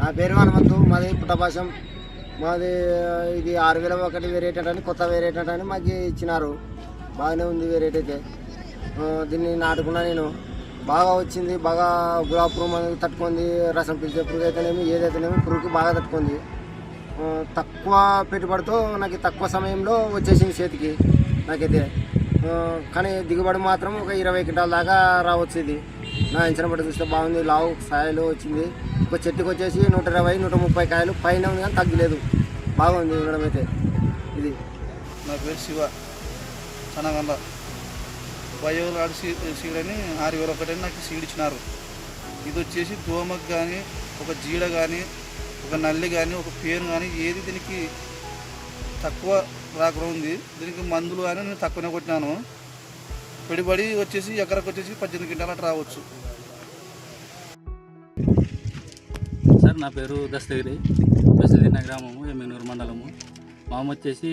నా పేరు హనుమంతు, మాది పుట్టపాశం. మాది ఇది 6001 వేరియట్ అని కొత్త వేరియట్ అని మాకు ఇచ్చినారు. బాగానే ఉంది వేరియట్ అయితే. దీన్ని నాటుకున్నా నేను, బాగా వచ్చింది. బాగా గులాబీ పురుగు అనేది తట్టుకుంది. రసం పిలిచే పురుగు అయితేనేమి ఏదైతేనేమి పురుగుకి బాగా తట్టుకుంది. తక్కువ పెట్టుబడితో నాకు తక్కువ సమయంలో వచ్చేసింది చేతికి నాకైతే. కానీ దిగుబడి మాత్రం ఒక 20 క్వింటాల దాకా రావచ్చు. ఇది నా అంచనా పట్టి చూస్తే బాగుంది. లావు స్థాయిలో వచ్చింది. ఒక చెట్టుకు వచ్చేసి 120-130 కాయలు పైన ఉంది, కానీ తగ్గలేదు. బాగుంది ఉండడం అయితే. ఇది నా పేరు శివ చనగండ. బయోలాడ్ సీడ్ అని 6001 అని నాకు సీడ్ ఇచ్చినారు. ఇది వచ్చేసి దోమకు కానీ, ఒక జీడ కానీ, ఒక నల్లి కానీ, ఒక పేను కానీ ఏది దీనికి తక్కువ రాకుండా ఉంది. దీనికి మందులు కానీ నేను తక్కువనే కొట్టినాను. పెట్టుబడి వచ్చేసి ఎకరకు వచ్చేసి 18 క్వింటాలు అట్లా రావచ్చు. సార్ నా పేరు దస్తగిరి, బసిలిన గ్రామము, ఎమ్మెనూరు మండలము. మామ వచ్చేసి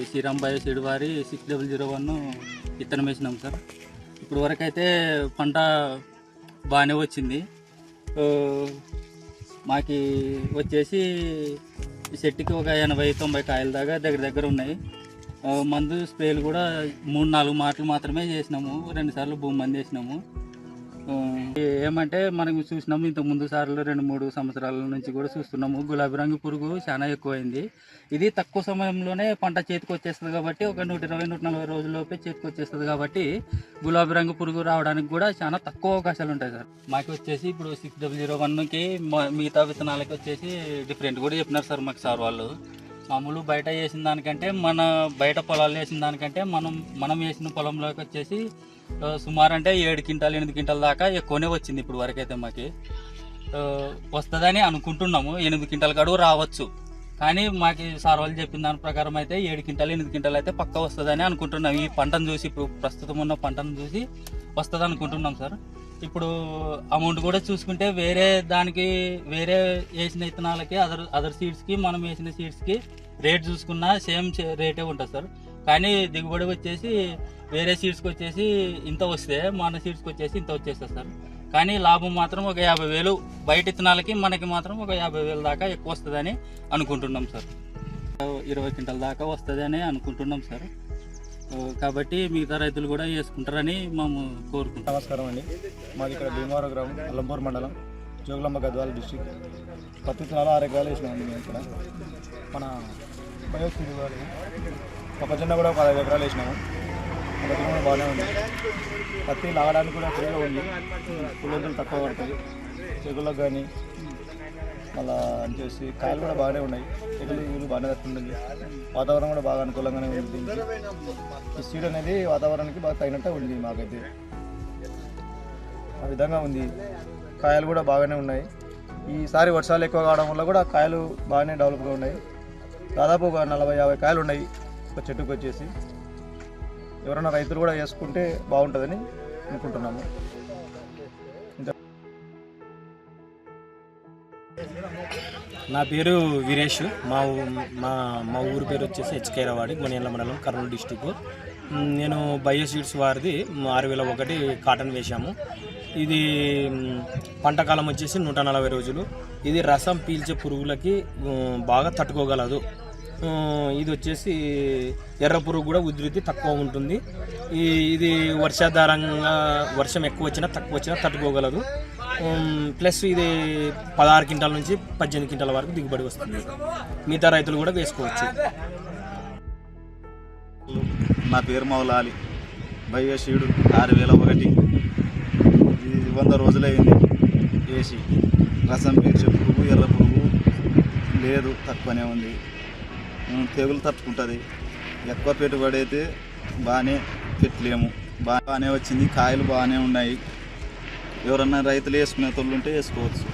శ్రీరామ్ బయో సీడ్ వారి 6001 విత్తనం వేసినాం సార్. ఇప్పుడు వరకు అయితే పంట బాగానే వచ్చింది. మాకు వచ్చేసి చెట్టుకి ఒక 80-90 కాయల దాకా దగ్గర ఉన్నాయి. మందు స్ప్రేలు కూడా 3-4 మాటలు మాత్రమే చేసినాము. 2 సార్లు భూమి మంది వేసినాము. ఏమంటే మనం చూసినాము ఇంతకు ముందు సార్లు 2-3 సంవత్సరాల నుంచి కూడా చూస్తున్నాము. గులాబీ రంగు పురుగు చాలా ఎక్కువైంది. ఇది తక్కువ సమయంలోనే పంట చేతికి వచ్చేస్తుంది కాబట్టి, ఒక 120-140 రోజుల్లోపే చేతికి వచ్చేస్తుంది కాబట్టి గులాబీ రంగు పురుగు రావడానికి కూడా చాలా తక్కువ అవకాశాలు ఉంటాయి సార్. మాకు వచ్చేసి ఇప్పుడు 6001కి మిగతా విత్తనాలకి వచ్చేసి డిఫరెంట్ కూడా చెప్పినారు సార్ మాకు సార్ వాళ్ళు. మామూలు బయట వేసిన దానికంటే, బయట పొలాలు వేసిన దానికంటే మనం వేసిన పొలంలోకి వచ్చేసి సుమారు అంటే 7 క్వింటాలు 8 క్వింటాల దాకా ఎక్కువనే వచ్చింది. ఇప్పుడు వరకు అయితే మాకు వస్తుందని అనుకుంటున్నాము. 8 క్వింటాల గడువు రావచ్చు, కానీ మాకు సార్ వాళ్ళు చెప్పిన దాని ప్రకారం అయితే 7 క్వింటాలు 8 క్వింటాలు అయితే పక్కా వస్తుందని అనుకుంటున్నాం. ఈ పంటను చూసి, ఇప్పుడు ప్రస్తుతం ఉన్న పంటను చూసి వస్తుంది అనుకుంటున్నాం సార్. ఇప్పుడు అమౌంట్ కూడా చూసుకుంటే వేరే వేసిన విత్తనాలకి అదర్ సీడ్స్కి మనం వేసిన సీడ్స్కి రేట్ చూసుకున్నా సేమ్ రేటే ఉంటుంది సార్. కానీ దిగుబడి వచ్చేసి వేరే సీడ్స్కి వచ్చేసి ఇంత వస్తే మన సీడ్స్కి వచ్చేసి ఇంత వచ్చేస్తుంది సార్. కానీ లాభం మాత్రం ఒక 50,000 బయట విత్తనాలకి మనకి మాత్రం ఒక 50,000 దాకా ఎక్కువ వస్తుందని అనుకుంటున్నాం సార్. 20 క్వింటాల దాకా వస్తుందని అనుకుంటున్నాం సార్. కాబట్టి మిగతా రైతులు కూడా వేసుకుంటారని మేము కోరుకుంటాం. నమస్కారం అండి. మాది ఇక్కడ భీమవరం గ్రామం, అల్లంపూర్ మండలం, జోగులాంబ గద్వాల డిస్ట్రిక్ట్. పత్తి విత్తనాలు 6 ఎకరాలు వేసినామండి మేము ఇక్కడ. మన బయోసీడ్ వారి మొక్కజొన్న కూడా ఒక 5 ఎకరాలు వేసినాము. మొక్కజొన్న కూడా బాగానే ఉంది. పత్తి లాగడానికి కూడా ఫ్రీగా ఉంది. పుల్లొద్దులు తక్కువ పడుతుంది చెగులకు కానీ. మళ్ళీ వచ్చేసి కాయలు కూడా బాగానే ఉన్నాయి. తెగులు బాగానే తట్టుకుంటుంది. వాతావరణం కూడా బాగా అనుకూలంగానే ఉంది దీనికి. ఈ సీడ్ అనేది వాతావరణానికి బాగా తగినట్టే ఉంది మాకైతే. ఆ విధంగా ఉంది. కాయలు కూడా బాగానే ఉన్నాయి. ఈసారి వర్షాలు ఎక్కువ కావడం వల్ల కూడా కాయలు బాగానే డెవలప్గా ఉన్నాయి. దాదాపు ఒక 40-50 కాయలు ఉన్నాయి ఒక చెట్టుకు వచ్చేసి. ఎవరైనా రైతులు కూడా వేసుకుంటే బాగుంటుందని అనుకుంటున్నాము. నా పేరు వీరేష్. మా ఊరు పేరు వచ్చేసి హెచ్కేరవాడి, గొనియన్ల మండలం, కర్నూలు డిస్టిక్. నేను బయో సీడ్స్ వారిది 6001 కాటన్ వేశాము. ఇది పంటకాలం వచ్చేసి 140 రోజులు. ఇది రసం పీల్చే పురుగులకి బాగా తట్టుకోగలదు. ఇది వచ్చేసి ఎర్ర పురుగు కూడా ఉధృతి తక్కువ ఉంటుంది. ఇది వర్షాధారంగా వర్షం ఎక్కువ వచ్చినా తక్కువ వచ్చినా తట్టుకోగలదు. ప్లస్ ఇది 16 క్వింటాల నుంచి 18 క్వింటాల వరకు దిగుబడి వస్తుంది. మిగతా రైతులు కూడా వేసుకోవచ్చు. నా పేరు మౌలాలి. బయో సీడ్ 6001 ఇది 100 రోజులైంది వేసి. రసం పీల్చే పురుగు, ఎర్ర పురుగు లేదు, తక్కువనే ఉంది. తెగులు తట్టుకుంటుంది. ఎక్కువ పెట్టుబడి అయితే బాగానే పెట్టలేము. బాగానే వచ్చింది. కాయలు బాగానే ఉన్నాయి. ఎవరన్నా రైతులు వేసుకునే తోళ్ళు ఉంటే వేసుకోవచ్చు.